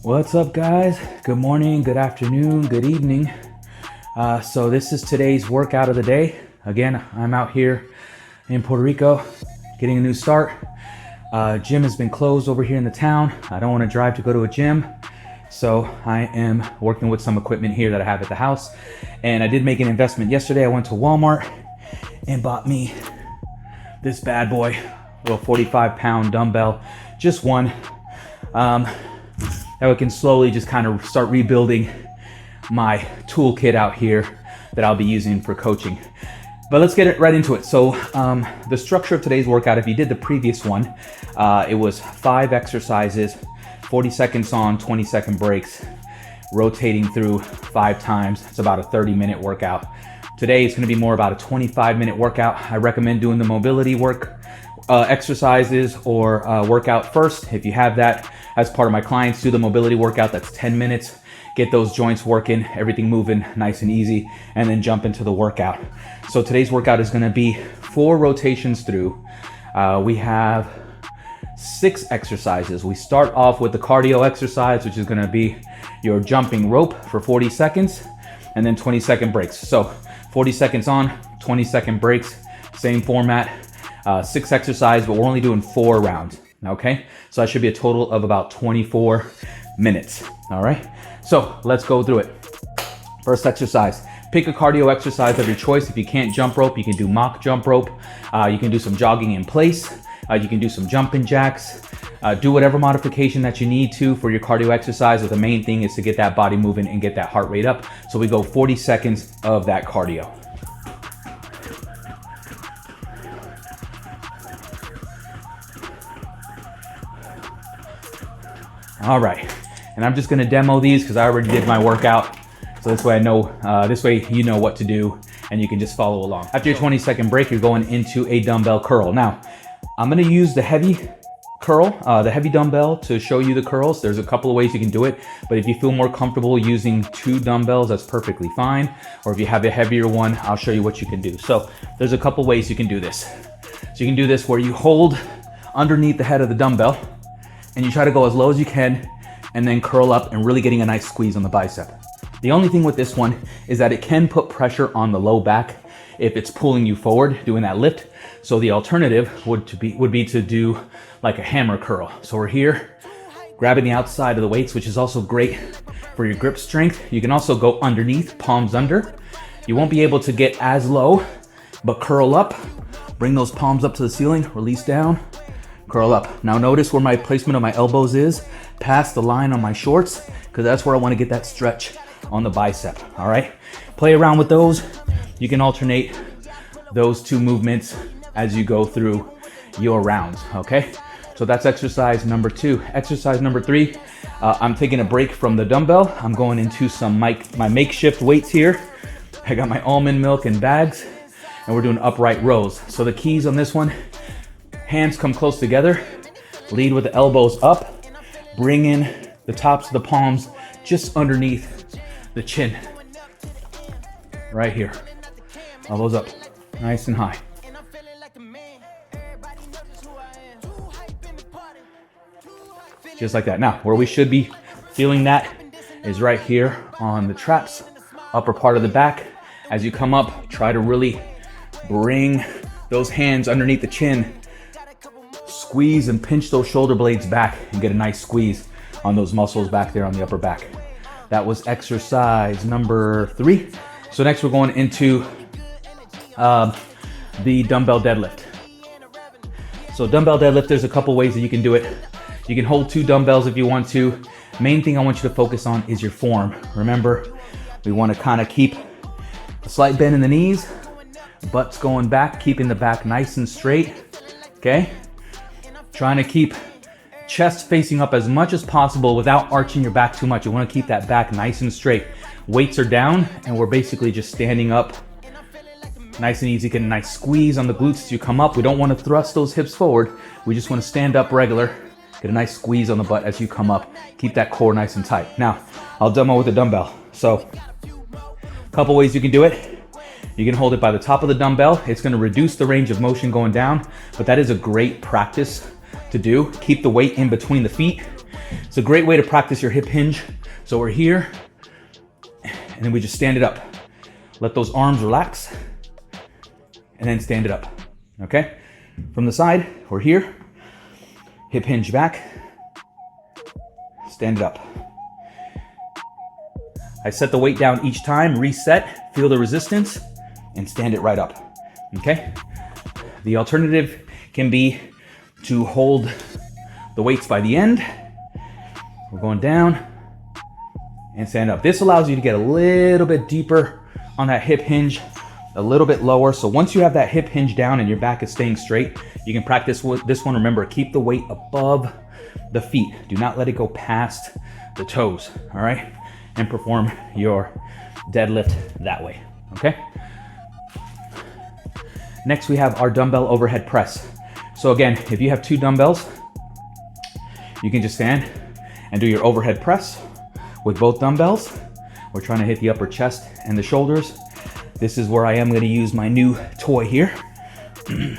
What's up, guys? Good morning, good afternoon, good evening. So this is today's workout of the day. Again, I'm out here in Puerto Rico getting a new start. Gym has been closed over here in the town. I don't want to drive to go to a gym, so I am working with some equipment here that I have at the house. And I did make an investment yesterday. I went to Walmart and bought me this bad boy, a little 45-pound dumbbell, just one. That we can slowly just kind of start rebuilding my toolkit out here that I'll be using for coaching. But let's get right into it. So the structure of today's workout, if you did the previous one, it was 5 exercises, 40 seconds on, 20-second breaks, rotating through 5 times. It's about a 30-minute workout. Today it's going to be more about a 25-minute workout. I recommend doing the mobility exercises or workout first. If you have that as part of my clients, do the mobility workout. That's 10 minutes. Get those joints working, everything moving nice and easy, and then jump into the workout. So today's workout is going to be 4 rotations through. We have 6 exercises. We start off with the cardio exercise, which is going to be your jumping rope for 40 seconds and then 20-second breaks. So 40 seconds on, 20-second breaks, same format. 6 exercises, but we're only doing 4 rounds. Okay, so that should be a total of about 24 minutes. All right, so let's go through it. First exercise, pick a cardio exercise of your choice. If you can't jump rope, you can do mock jump rope. You can do some jogging in place. You can do some jumping jacks. Do whatever modification that you need to for your cardio exercise, but the main thing is to get that body moving and get that heart rate up. So we go 40 seconds of that cardio. All right, and I'm just gonna demo these because I already did my workout. So this way I know, this way you know what to do and you can just follow along. After your 20-second break, you're going into a dumbbell curl. Now, I'm gonna use the heavy curl, the heavy dumbbell to show you the curls. There's a couple of ways you can do it, but if you feel more comfortable using 2 dumbbells, that's perfectly fine. Or if you have a heavier one, I'll show you what you can do. So there's a couple ways you can do this. So you can do this where you hold underneath the head of the dumbbell and you try to go as low as you can and then curl up and really getting a nice squeeze on the bicep. The only thing with this one is that it can put pressure on the low back if it's pulling you forward doing that lift. So the alternative would be to do like a hammer curl. So we're here grabbing the outside of the weights, which is also great for your grip strength. You can also go underneath, palms under. You won't be able to get as low, but curl up, bring those palms up to the ceiling, release down, curl up. Now notice where my placement of my elbows is, past the line on my shorts, because that's where I want to get that stretch on the bicep. All right, play around with those. You can alternate those 2 movements as you go through your rounds. Okay, so that's exercise number 2. Exercise number 3, I'm taking a break from the dumbbell. I'm going into some my makeshift weights here. I got my almond milk and bags, and we're doing upright rows. So the keys on this one: hands come close together, lead with the elbows up, bring in the tops of the palms just underneath the chin. Right here, elbows up, nice and high. Just like that. Now, where we should be feeling that is right here on the traps, upper part of the back. As you come up, try to really bring those hands underneath the chin. Squeeze and pinch those shoulder blades back and get a nice squeeze on those muscles back there on the upper back. That was exercise number 3. So next we're going into the dumbbell deadlift. So dumbbell deadlift, there's a couple ways that you can do it. You can hold 2 dumbbells if you want to. Main thing I want you to focus on is your form. Remember, we want to kind of keep a slight bend in the knees, butt's going back, keeping the back nice and straight. Okay? Trying to keep chest facing up as much as possible without arching your back too much. You want to keep that back nice and straight. Weights are down and we're basically just standing up nice and easy. Get a nice squeeze on the glutes as you come up. We don't want to thrust those hips forward. We just want to stand up regular. Get a nice squeeze on the butt as you come up. Keep that core nice and tight. Now, I'll demo with the dumbbell. So, a couple ways you can do it. You can hold it by the top of the dumbbell. It's going to reduce the range of motion going down, but that is a great practice to do. Keep the weight in between the feet. It's a great way to practice your hip hinge. So we're here, and then we just stand it up. Let those arms relax, and then stand it up, okay? From the side, we're here, hip hinge back, stand it up. I set the weight down each time, reset, feel the resistance, and stand it right up, okay? The alternative can be to hold the weights by the end. We're going down and stand up. This allows you to get a little bit deeper on that hip hinge, a little bit lower. So once you have that hip hinge down and your back is staying straight, you can practice with this one. Remember, keep the weight above the feet. Do not let it go past the toes, all right? And perform your deadlift that way, okay? Next, we have our dumbbell overhead press. So again, if you have 2 dumbbells, you can just stand and do your overhead press with both dumbbells. We're trying to hit the upper chest and the shoulders. This is where I am gonna use my new toy here. So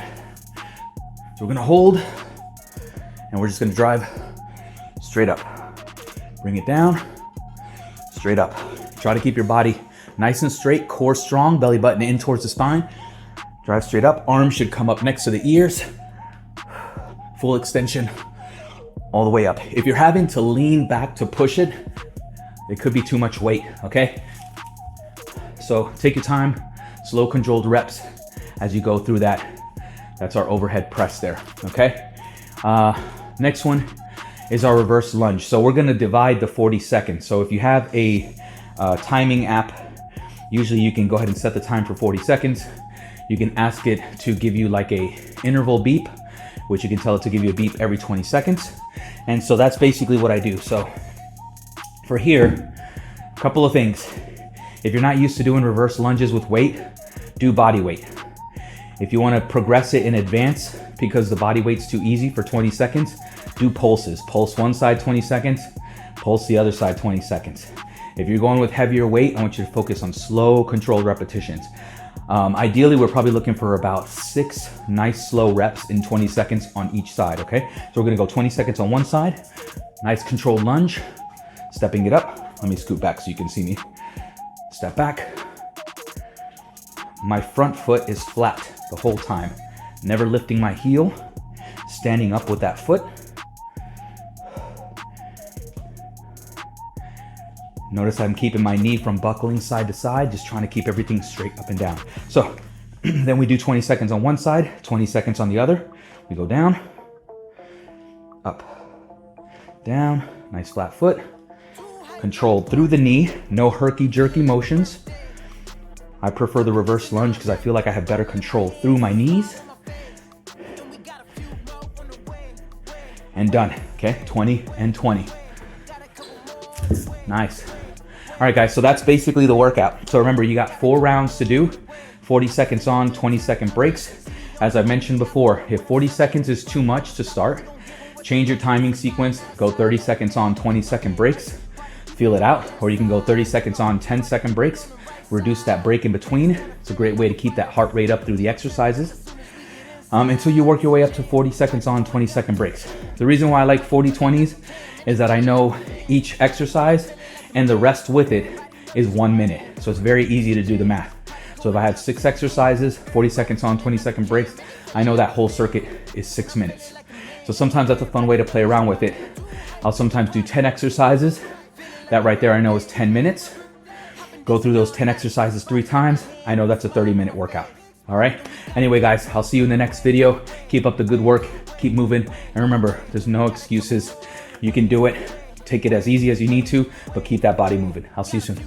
we're gonna hold, and we're just gonna drive straight up. Bring it down, straight up. Try to keep your body nice and straight, core strong, belly button in towards the spine. Drive straight up, arms should come up next to the ears. Full extension all the way up. If you're having to lean back to push it, it could be too much weight, okay? So take your time, slow controlled reps as you go through that. That's our overhead press there, okay? Next one is our reverse lunge. So we're gonna divide the 40 seconds. So if you have a timing app, usually you can go ahead and set the time for 40 seconds. You can ask it to give you like a interval beep, which you can tell it to give you a beep every 20 seconds. And so that's basically what I do. So for here, a couple of things. If you're not used to doing reverse lunges with weight, do body weight. If you want to progress it in advance because the body weight's too easy for 20 seconds, do pulses. Pulse one side 20 seconds, pulse the other side 20 seconds. If you're going with heavier weight, I want you to focus on slow, controlled repetitions. Ideally, we're probably looking for about 6 nice slow reps in 20 seconds on each side, okay? So we're gonna go 20 seconds on one side, nice controlled lunge, stepping it up. Let me scoot back so you can see me. Step back. My front foot is flat the whole time, never lifting my heel, standing up with that foot. Notice I'm keeping my knee from buckling side to side, just trying to keep everything straight up and down. So then we do 20 seconds on one side, 20 seconds on the other. We go down, up, down, nice flat foot. Controlled through the knee, no herky-jerky motions. I prefer the reverse lunge because I feel like I have better control through my knees. And done, okay? 20 and 20. Nice. All right, guys, so that's basically the workout. So remember, you got 4 rounds to do, 40 seconds on, 20-second breaks. As I mentioned before, if 40 seconds is too much to start, change your timing sequence, go 30 seconds on, 20-second breaks, feel it out, or you can go 30 seconds on, 10-second breaks, reduce that break in between. It's a great way to keep that heart rate up through the exercises until you work your way up to 40 seconds on, 20-second breaks. The reason why I like 40-20s is that I know each exercise and the rest with it is 1 minute. So it's very easy to do the math. So if I have 6 exercises, 40 seconds on, 20-second breaks, I know that whole circuit is 6 minutes. So sometimes that's a fun way to play around with it. I'll sometimes do 10 exercises. That right there I know is 10 minutes. Go through those 10 exercises 3 times. I know that's a 30-minute workout. All right. Anyway, guys, I'll see you in the next video. Keep up the good work. Keep moving. And remember, there's no excuses. You can do it. Take it as easy as you need to, but keep that body moving. I'll see you soon.